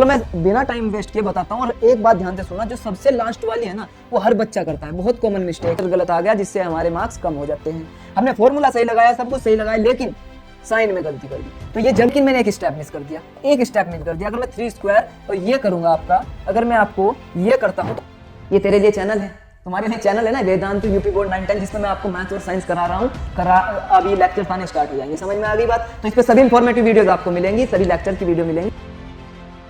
चलो मैं बिना टाइम वेस्ट किए बताता हूँ। और एक बात ध्यान से सुना, जो सबसे लास्ट वाली है ना वो हर बच्चा करता है, बहुत कॉमन मिस्टेक गलत आ गया जिससे हमारे मार्क्स कम हो जाते हैं। हमने फॉर्मूला सही लगाया, सब कुछ सही लगाया, लेकिन साइन में गलती कर दी। तो ये जबकि मैंने एक स्टेप मिस कर दिया, एक स्टेप मिस कर दिया। अगर मैं 3 स्क्वायर और ये करूंगा आपका, अगर मैं आपको ये करता हूँ, ये तेरे लिए चैनल है, तुम्हारे लिए चैनल है ना वेदांत यूपी बोर्ड 910, जिसमें मैं आपको मैथ्स और साइंस करा रहा हूँ। अभी लेक्चर आने स्टार्ट हो जाएंगे, समझ में आ गई बात। तो इस पे सभी इंफॉर्मेटिव वीडियोस आपको मिलेंगी, सभी लेक्चर की वीडियो मिलेंगी।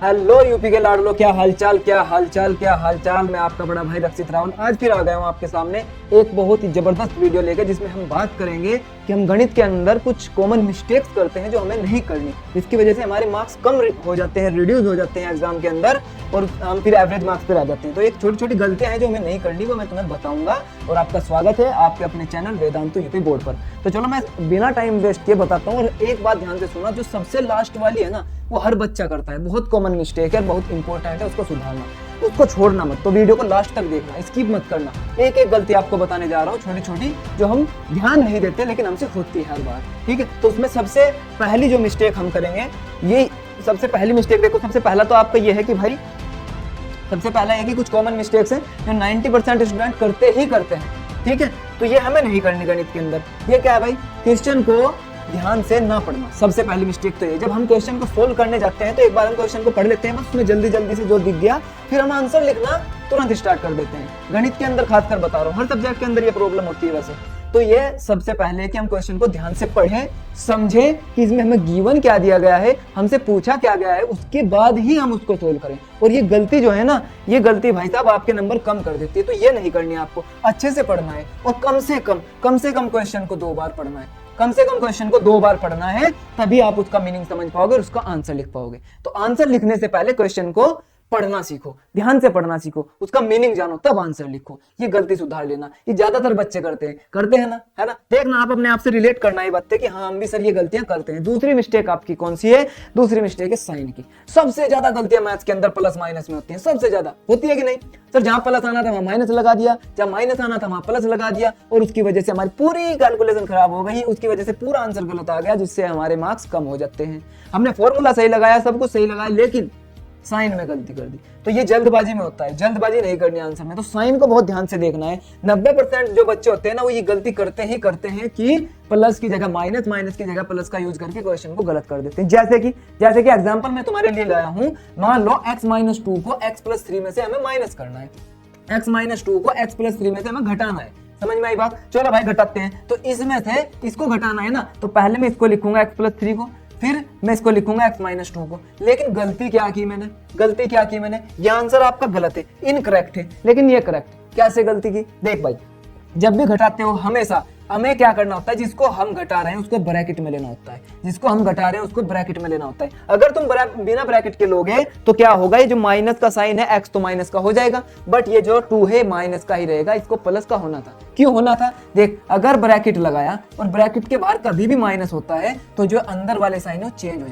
हेलो यूपी के लाडलो, क्या हालचाल, क्या हालचाल, क्या हालचाल। मैं आपका बड़ा भाई रक्षित राहुल आज फिर आ गया हूँ आपके सामने एक बहुत ही जबरदस्त वीडियो लेकर, जिसमें हम बात करेंगे कि हम गणित के अंदर कुछ कॉमन मिस्टेक्स करते हैं जो हमें नहीं करनी, जिसकी वजह से हमारे मार्क्स कम हो जाते हैं, रिड्यूस हो जाते हैं एग्जाम के अंदर, और हम फिर एवरेज मार्क्स पर आ जाते हैं। तो एक छोटी छोटी गलतियां हैं जो हमें नहीं करनी, वो मैं तुम्हें बताऊंगा। और आपका स्वागत है आपके अपने चैनल वेदांत यूपी बोर्ड पर। तो चलो मैं बिना टाइम वेस्ट किए बताता हूँ। और एक बात ध्यान से सुना, जो सबसे लास्ट वाली है ना वो हर बच्चा करता है, बहुत कॉमन मिस्टेक है, बहुत इंपॉर्टेंट है, उसको सुधारना, उसको छोड़ना मत। तो वीडियो को लास्ट तक देखना, स्किप मत करना। एक एक गलती आपको बताने जा रहा हूँ, छोटी छोटी, जो हम ध्यान नहीं देते लेकिन हमसे होती है हर बार, ठीक है। तो उसमें सबसे पहली जो मिस्टेक हम करेंगे, ये सबसे पहली मिस्टेक देखो, सबसे पहला तो आपका ये है कि भाई, सबसे पहला है कि कुछ कॉमन मिस्टेक्स हैं जो 90% स्टूडेंट करते ही करते हैं, ठीक है। तो ये हमें नहीं करनी गणित के अंदर। ये क्या है भाई, क्वेश्चन को ध्यान से ना पढ़ना। सबसे पहली मिस्टेक तो ये, जब हम क्वेश्चन को सोल्व करने जाते हैं तो एक बार हम क्वेश्चन को पढ़ लेते हैं, बस उसमें जल्दी जल्दी से जो दिख गया फिर हम आंसर लिखना तुरंत स्टार्ट कर देते हैं। गणित के अंदर खासकर बता रहा हूँ, हर सब्जेक्ट के अंदर ये प्रॉब्लम होती है वैसे। तो ये सबसे पहले कि हम क्वेश्चन को ध्यान से पढ़ें, समझें कि इसमें हमें गिवन क्या दिया गया है, हमसे पूछा क्या गया है, उसके बाद ही हम उसको सोल्व करें। और ये गलती जो है ना, ये गलती भाई साहब आपके नंबर कम कर देती है। तो ये नहीं करनी है आपको, अच्छे से पढ़ना है और कम से कम क्वेश्चन को 2 बार पढ़ना है। कम से कम क्वेश्चन को 2 बार पढ़ना है, तभी आप उसका मीनिंग समझ पाओगे और उसका आंसर लिख पाओगे। तो आंसर लिखने से पहले क्वेश्चन को पढ़ना सीखो, ध्यान से पढ़ना सीखो, उसका मीनिंग जानो, तब आंसर लिखो। ये गलती सुधार लेना, ये ज्यादातर बच्चे करते हैं ना, है ना। देखना, आप अपने आप से रिलेट करना ये बात है कि हाँ हम भी सर ये गलतियां करते हैं। दूसरी मिस्टेक आपकी कौन सी है? दूसरी मिस्टेक है साइन की। सबसे ज्यादा गलतियां मैथ्स के अंदर प्लस माइनस में होती हैं, सबसे ज्यादा होती है कि नहीं सर? जहां प्लस आना था वहां माइनस लगा दिया, जहां माइनस आना था वहां प्लस लगा दिया, और उसकी वजह से हमारी पूरी कैलकुलेशन खराब हो गई, उसकी वजह से पूरा आंसर गलत आ गया, जिससे हमारे मार्क्स कम हो जाते हैं। हमने फॉर्मूला सही लगाया, सब कुछ सही लगाया, लेकिन साइन में गलती कर दी। तो ये जल्दबाजी में होता है, जल्दबाजी नहीं करनी आंसर में। तो साइन को बहुत ध्यान से देखना है। 90% जो बच्चे होते हैं ना वो ये गलती करते हैं कि प्लस की जगह माइनस, माइनस की जगह प्लस का यूज करके क्वेश्चन को गलत कर देते हैं। जैसे कि एग्जांपल मैं तुम्हारे लिए लाया हूं, मान लो x-2 को x+3 में से हमें माइनस करना है, x-2 को x+3 में से हमें घटाना है। समझ में आई बात? चलो भाई घटाते हैं। तो इसमें से इसको घटाना है ना, तो पहले मैं इसको लिखूंगा x+3 को, फिर मैं इसको लिखूंगा x-2 को। लेकिन गलती क्या की मैंने? ये आंसर आपका गलत है, इनकरेक्ट है, लेकिन ये करेक्ट। कैसे गलती की? देख भाई, जब भी घटाते हो हमेशा हमें क्या करना होता है, जिसको हम घटा रहे हैं उसको ब्रैकेट में लेना होता है, जिसको हम घटा रहे हैं उसको ब्रैकेट में लेना होता है। अगर तुम बिना ब्रैकेट के लोगे तो क्या होगा, ये जो माइनस का साइन है x तो माइनस का हो जाएगा, बट ये जो 2 है माइनस का ही रहेगा, इसको प्लस का होना था। क्यों होना था? देख, अगर ब्रैकेट लगाया और ब्रैकेट के बाहर कभी भी माइनस होता है तो जो अंदर वाले साइन है वो चेंज हो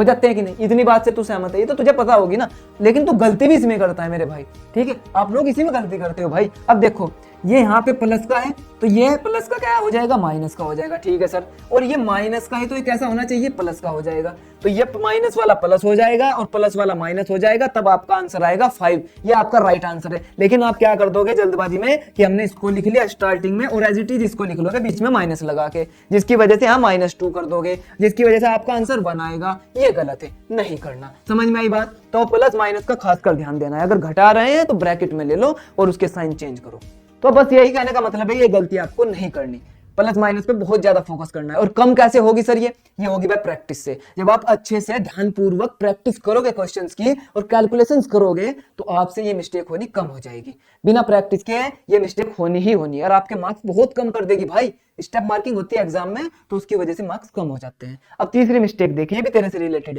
जाते हैं कि नहीं? इतनी बात से तू सहमत है? ये तो तुझे पता होगी ना, लेकिन तू गलती भी इसमें करता है मेरे भाई, ठीक है। आप लोग इसी में गलती करते हो भाई। अब देखो, ये यहाँ पे प्लस का है तो ये प्लस का क्या हो जाएगा, माइनस का हो जाएगा, ठीक है सर। और ये माइनस का है तो ये कैसा होना चाहिए, प्लस का हो जाएगा। तो ये माइनस वाला प्लस हो जाएगा और प्लस वाला माइनस हो जाएगा, तब आपका आंसर आएगा 5। ये आपका राइट आंसर है। लेकिन आप क्या कर दोगे जल्दबाजी में कि हमने इसको लिख लिया स्टार्टिंग में, और एज इट इज इसको लिख लोगे बीच में माइनस लगा के, जिसकी वजह से हम -2 कर दोगे, जिसकी वजह से आपका आंसर 1 आएगा। ये गलत है, नहीं करना। समझ में आई बात? तो प्लस माइनस का खासकर ध्यान देना है। अगर घटा रहे हैं तो ब्रैकेट में ले लो और उसके साइन चेंज करो। तो बस यही कहने का मतलब है, ये गलती आपको नहीं करनी। प्लस माइनस पे बहुत ज्यादा फोकस करना है। और कम कैसे होगी सर? ये होगी भाई प्रैक्टिस से। जब आप अच्छे से ध्यानपूर्वक प्रैक्टिस करोगे क्वेश्चंस की और कैलकुलेशंस करोगे तो आपसे ये मिस्टेक होनी कम हो जाएगी। बिना प्रैक्टिस के ये मिस्टेक होनी ही होनी है और आपके मार्क्स बहुत कम कर देगी भाई। स्टेप मार्किंग होती है एग्जाम में, तो उसकी वजह से मार्क्स कम हो जाते हैं। अब तीसरी मिस्टेक देखिए, ये भी तेरे से रिलेटेड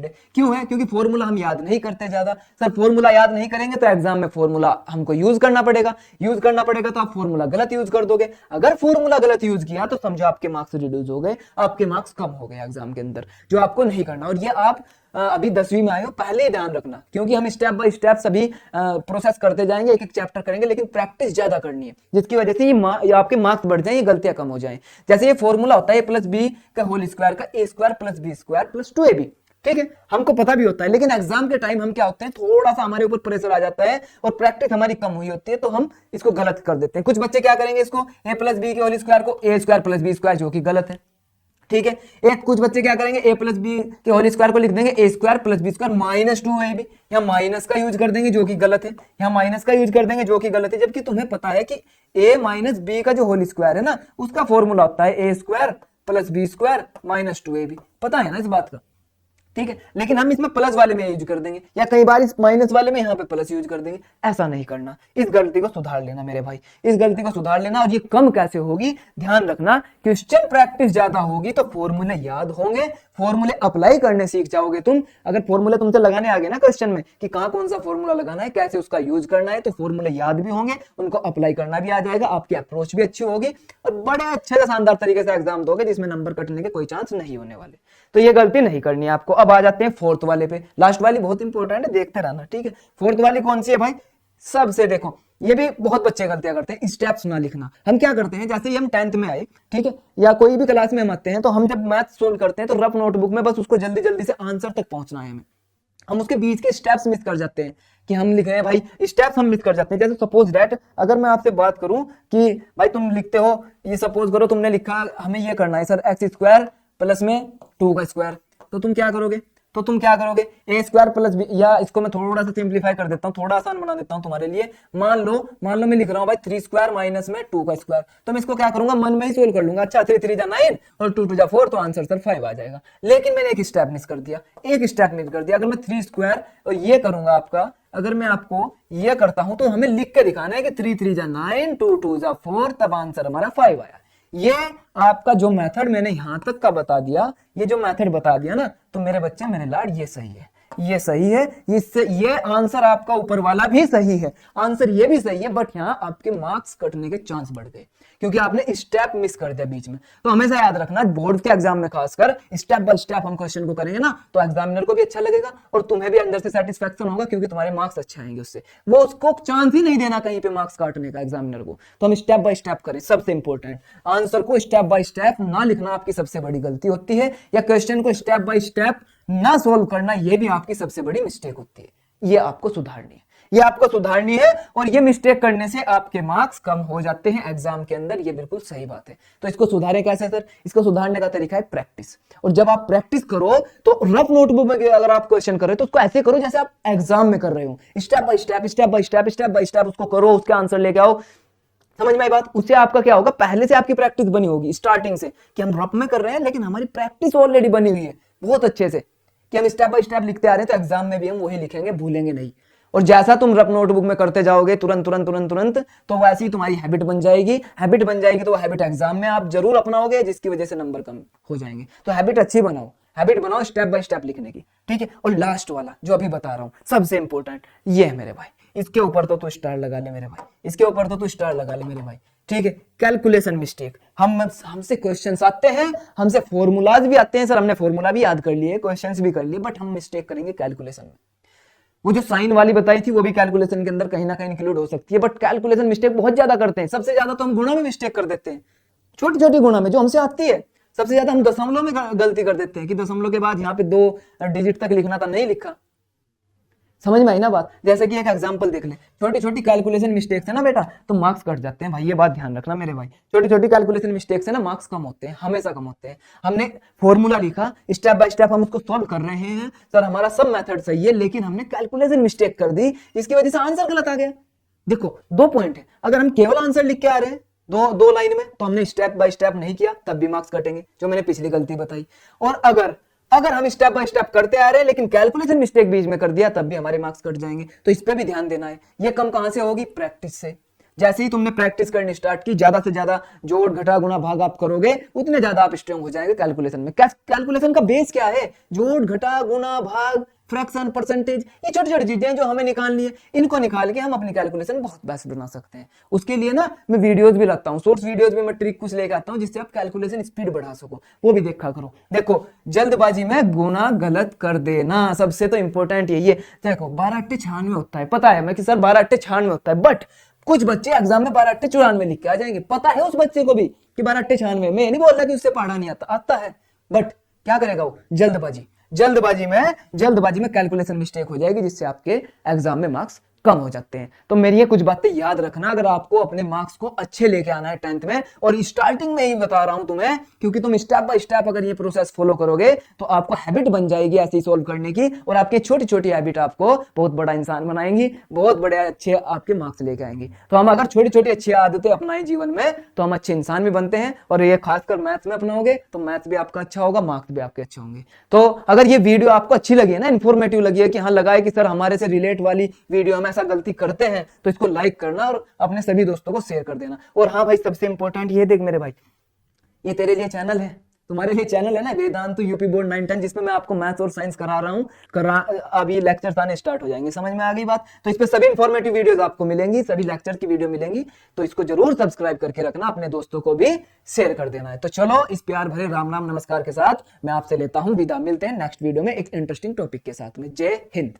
है, क्यों है? क्योंकि फॉर्मूला हम याद नहीं करते ज्यादा। सर फॉर्मूला याद नहीं करेंगे तो एग्जाम में फॉर्मूला हमको यूज करना पड़ेगा तो आप फॉर्मूला गलत यूज कर दोगे। अगर फॉर्मूला गलत यूज किया तो समझो आपके मार्क्स रिड्यूस हो गए, आपके मार्क्स कम हो गए एग्जाम के अंदर, जो आपको नहीं करना। और ये आप अभी 10वीं में आए हो, पहले ही ध्यान रखना, क्योंकि हम स्टेप बाय स्टेप सभी प्रोसेस करते जाएंगे, एक एक चैप्टर करेंगे, लेकिन प्रैक्टिस ज्यादा करनी है, जिसकी वजह से ये आपके मार्क्स बढ़ जाएं, ये गलतियां कम हो जाएं। जैसे ये फॉर्मूला होता है a + b का होल स्क्वायर का a² + b² + 2ab, ठीक है, हमको पता भी होता है, लेकिन एग्जाम के टाइम हम क्या होते हैं, थोड़ा सा हमारे ऊपर प्रेशर आ जाता है और प्रैक्टिस हमारी कम हुई होती है, तो हम इसको गलत कर देते हैं। कुछ बच्चे क्या करेंगे, इसको a प्लस बी के होल स्क्वायर को a square plus b square, जो कि गलत है। ठीक है, एक कुछ बच्चे क्या करेंगे, a प्लस बी के होल स्क्वायर को लिख देंगे a square plus b square minus 2ab, या माइनस का यूज कर देंगे जो कि गलत है, या माइनस का यूज कर देंगे जो कि गलत है, जबकि तुम्हें पता है कि a माइनस बी का जो होल स्क्वायर है ना, उसका फॉर्मूला होता है a square plus b square minus 2ab, पता है ना इस बात का। ठीक है, लेकिन हम इसमें प्लस वाले में यूज कर देंगे, या कई बार इस माइनस वाले में यहाँ पे प्लस यूज कर देंगे। ऐसा नहीं करना, इस गलती को सुधार लेना मेरे भाई, इस गलती को सुधार लेना। और ये कम कैसे होगी, ध्यान रखना, क्वेश्चन प्रैक्टिस ज्यादा होगी तो फॉर्मूले याद होंगे, फॉर्मूले अप्लाई करने सीख जाओगे तुम। अगर फॉर्मूले तुमसे लगाने आ गए ना क्वेश्चन में कि कहाँ कौन सा फॉर्मूला लगाना है, कैसे उसका यूज करना है, तो फॉर्मूले याद भी होंगे, उनको अप्लाई करना भी आ जाएगा, आपकी अप्रोच भी अच्छी होगी और बड़े अच्छे से शानदार तरीके से एग्जाम दोगे जिसमें नंबर कटने के कोई चांस नहीं होने वाले। तो ये गलती नहीं करनी है आपको। अब आ जाते हैं फोर्थ वाले पे, लास्ट वाली बहुत इंपॉर्टेंट है, देखते रहना। ठीक है, फोर्थ वाली कौन सी है भाई, सबसे देखो, ये भी बहुत बच्चे गलतियां करते हैं, स्टेप्स ना लिखना। हम क्या करते हैं, जैसे ही हम 10th में आए, ठीक है, या कोई भी क्लास में हम आते हैं, तो हम जब मैथ सोल्व करते हैं तो रफ नोटबुक में बस उसको जल्दी जल्दी से आंसर तक पहुंचना है हमें, हम उसके बीच के स्टेप्स मिस कर जाते हैं कि हम लिख रहे हैं भाई, स्टेप्स हम मिस कर जाते हैं। जैसे सपोज दैट अगर मैं आपसे बात करूं कि भाई तुम लिखते हो, ये सपोज करो तुमने लिखा हमें ये करना है सर एक्स स्क्वायर प्लस में 2 का स्क्वायर, तो तुम क्या करोगे, ए स्क्वायर प्लस बी, या इसको मैं थोड़ा सा सिंप्लीफाई कर देता हूँ, थोड़ा आसान बना देता हूँ तुम्हारे लिए। मान लो मैं लिख रहा हूँ भाई 3 स्क्वायर माइनस में 2 का स्क्वायर, तो मैं इसको क्या करूंगा, मन में ही सोल्व कर लूंगा। अच्छा 3 3 जा 9 और 2 2 जा 4, तो आंसर सर 5 आ जाएगा। लेकिन मैंने एक स्टेप मिस कर दिया, अगर मैं 3 स्क्वायर और ये करूंगा आपका, अगर मैं आपको ये करता हूं तो हमें लिख के दिखाना है कि 3 3 जा 9, 2 2 जा 4, तब आंसर हमारा 5 आया। ये आपका जो मेथड मैंने यहां तक का बता दिया, ये जो मेथड बता दिया ना, तो मेरे बच्चे मेरे लाड ये सही है, ये सही है, इससे ये आंसर आपका ऊपर वाला भी सही है, आंसर ये भी सही है, बट यहां आपके मार्क्स कटने के चांस बढ़ गए क्योंकि आपने स्टेप मिस कर दिया बीच में। तो हमेशा याद रखना, बोर्ड के एग्जाम में खासकर स्टेप बाय स्टेप हम क्वेश्चन को करेंगे ना, तो एग्जामिनर को भी अच्छा लगेगा और तुम्हें भी अंदर से सेटिस्फेक्शन होगा क्योंकि तुम्हारे मार्क्स अच्छे आएंगे उससे। वो उसको चांस ही नहीं देना कहीं पे मार्क्स काटने का एग्जामिनर को। तो हम स्टेप बाय स्टेप करें, सबसे इंपॉर्टेंट आंसर को स्टेप बाय स्टेप ना लिखना आपकी सबसे बड़ी गलती होती है, या क्वेश्चन को स्टेप बाय स्टेप ना सोल्व करना, ये भी आपकी सबसे बड़ी मिस्टेक होती है। ये आपको सुधारनी है, और ये मिस्टेक करने से आपके मार्क्स कम हो जाते हैं एग्जाम के अंदर, ये बिल्कुल सही बात है। तो इसको सुधारें कैसे सर, इसको सुधारने का तरीका है प्रैक्टिस। और जब आप प्रैक्टिस करो तो रफ नोटबुक में अगर आप क्वेश्चन कर रहे हो तो उसको ऐसे करो जैसे आप एग्जाम में कर रहे हो, स्टेप बाय स्टेप उसको करो, उसके आंसर लेके आओ। समझ में आई बात? उससे आपका क्या होगा, पहले से आपकी प्रैक्टिस बनी होगी स्टार्टिंग से कि हम रफ में कर रहे हैं, लेकिन हमारी प्रैक्टिस ऑलरेडी बनी हुई है बहुत अच्छे से कि हम स्टेप बाय स्टेप लिखते आ रहे हैं, तो एग्जाम में भी हम वही लिखेंगे, भूलेंगे नहीं। और जैसा तुम रफ नोटबुक में करते जाओगे तुरंत, तो वैसे ही तुम्हारी हैबिट बन जाएगी, तो वो हैबिट एग्जाम में आप जरूर अपनाओगे, जिसकी वजह से नंबर कम हो जाएंगे। तो हैबिट अच्छी बनाओ स्टेप बाय स्टेप लिखने की, ठीक है। और लास्ट वाला जो अभी बता रहा हूं सबसे इंपॉर्टेंट, ये है मेरे भाई, इसके ऊपर तो तू स्टार लगा ले मेरे भाई, ठीक है। कैलकुलेशन मिस्टेक, हमसे क्वेश्चंस आते हैं, हमसे फॉर्मूलाज भी आते हैं सर, हमने फॉर्मूला भी याद कर लिए, क्वेश्चंस भी कर लिए, बट हम मिस्टेक करेंगे कैलकुलेशन में। वो जो साइन वाली बताई थी वो भी कैलकुलेशन के अंदर कहीं ना कहीं इंक्लूड हो सकती है, बट कैलकुलेशन मिस्टेक बहुत ज्यादा करते हैं। सबसे ज्यादा तो हम गुणा में मिस्टेक कर देते हैं, छोटी छोटी गुणा में जो हमसे आती है। सबसे ज्यादा हम दशमलव में गलती कर देते हैं कि दशमलव के बाद यहाँ पे 2 डिजिट तक लिखना था, नहीं लिखा। समझ में आई ना बात? जैसे कि एक एग्जांपल देख ले, छोटी छोटी कैलकुलेशन मिस्टेक्स है ना बेटा, तो मार्क्स कट जाते हैं भाई, ये बात ध्यान रखना मेरे भाई। छोटी छोटी कैलकुलेशन मिस्टेक्स है ना, मार्क्स कम होते हैं, हमेशा कम होते हैं। हमने फॉर्मूला लिखा, स्टेप बाय स्टेप हम उसको सॉल्व कर रहे हैं सर, हमारा सब मेथड सही है, लेकिन हमने कैलकुलेशन मिस्टेक कर दी, इसकी वजह से आंसर गलत आ गया। देखो 2 पॉइंट है, अगर हम केवल आंसर लिख के आ रहे हैं दो लाइन में, तो हमने स्टेप बाय स्टेप नहीं किया, तब भी मार्क्स कटेंगे, जो मैंने पिछली गलती बताई। और अगर हम स्टेप बाय स्टेप करते आ रहे हैं लेकिन कैलकुलेशन मिस्टेक बीच में कर दिया, तब भी हमारे मार्क्स कट जाएंगे। तो इस पे भी ध्यान देना है। ये कम कहां से होगी, प्रैक्टिस से। जैसे ही तुमने प्रैक्टिस करनी स्टार्ट की, ज्यादा से ज्यादा जोड़ घटा गुणा भाग आप करोगे, उतने ज्यादा आप स्ट्रांग हो जाएंगे कैलकुलेशन में। कैलकुलेशन का बेस क्या है, जोड़ घटा गुणा भाग, फ्रैक्शन, परसेंटेज, ये छोटी छोटी चीजें जो हमें निकालनी है, इनको निकाल के हम अपनी कैलकुलेशन बहुत बेस्ट बना सकते हैं। उसके लिए ना मैं वीडियोस भी लाता हूँ, शॉर्ट्स वीडियोस में मैं ट्रिक कुछ लेके आता हूँ जिससे आप कैलकुलेशन स्पीड बढ़ा सको, वो भी देखा करो। देखो जल्दबाजी में गुना गलत कर देना, सबसे तो इंपॉर्टेंट यही है। देखो 12 8 96 होता है, पता है मैं कि सर 12 8 96 होता है, बट कुछ बच्चे एग्जाम में 12 8 94 लिख के आ जाएंगे। पता है उस बच्चे को भी कि 12 8 96, मैं नहीं बोल रहा कि उससे पढ़ा नहीं आता है, बट क्या करेगा वो, जल्दबाजी। जल्दबाजी में कैलकुलेशन मिस्टेक हो जाएगी, जिससे आपके एग्जाम में मार्क्स कम हो जाते हैं। तो मेरी ये कुछ बातें याद रखना अगर आपको अपने मार्क्स को अच्छे लेके आना है 10th में। और स्टार्टिंग में ही बता रहा हूं तुम्हें, क्योंकि तुम स्टेप बाय स्टेप अगर ये प्रोसेस फॉलो करोगे तो आपको हैबिट बन जाएगी ऐसी सोल्व करने की, और आपकी छोटी छोटी हैबिट आपको बहुत बड़ा इंसान बनाएंगी, बहुत बड़े अच्छे आपके मार्क्स लेके आएंगी। तो हम अगर छोटी छोटी अच्छी आदतें अपनाएं जीवन में तो हम अच्छे इंसान भी बनते हैं। और ये खासकर मैथ्स में अपनाओगे तो मैथ्स भी आपका अच्छा होगा, मार्क्स भी आपके अच्छे होंगे। तो अगर ये वीडियो आपको अच्छी लगी है ना, इन्फॉर्मेटिव लगी है कि हाँ लगाए कि सर हमारे से रिलेट वाली वीडियो हम ऐसा गलती करते हैं, तो इसको लाइक करना और अपने सभी दोस्तों को शेयर कर देना। और हाँ भाई, सबसे इंपॉर्टेंट ये देख मेरे भाई, ये तेरे लिए चैनल है, तुम्हारे लिए चैनल है ना वेदांतु यूपी बोर्ड 910, जिसमें मैं आपको मैथ्स और साइंस करा रहा हूँ। अब ये लेक्चर्स आने स्टार्ट हो जाएंगे, समझ में आ गई बात। तो इस पे सभी इंफॉर्मेटिव वीडियोस आपको मिलेंगी, सभी लेक्चर की वीडियो मिलेंगी, तो इसको जरूर सब्सक्राइब करके रखना, अपने दोस्तों को भी शेयर कर देना है। तो चलो इस प्यार भरे राम राम नमस्कार के साथ मैं आपसे लेता हूँ विदा। मिलते हैं नेक्स्ट वीडियो में एक इंटरेस्टिंग टॉपिक के साथ में। जय हिंद।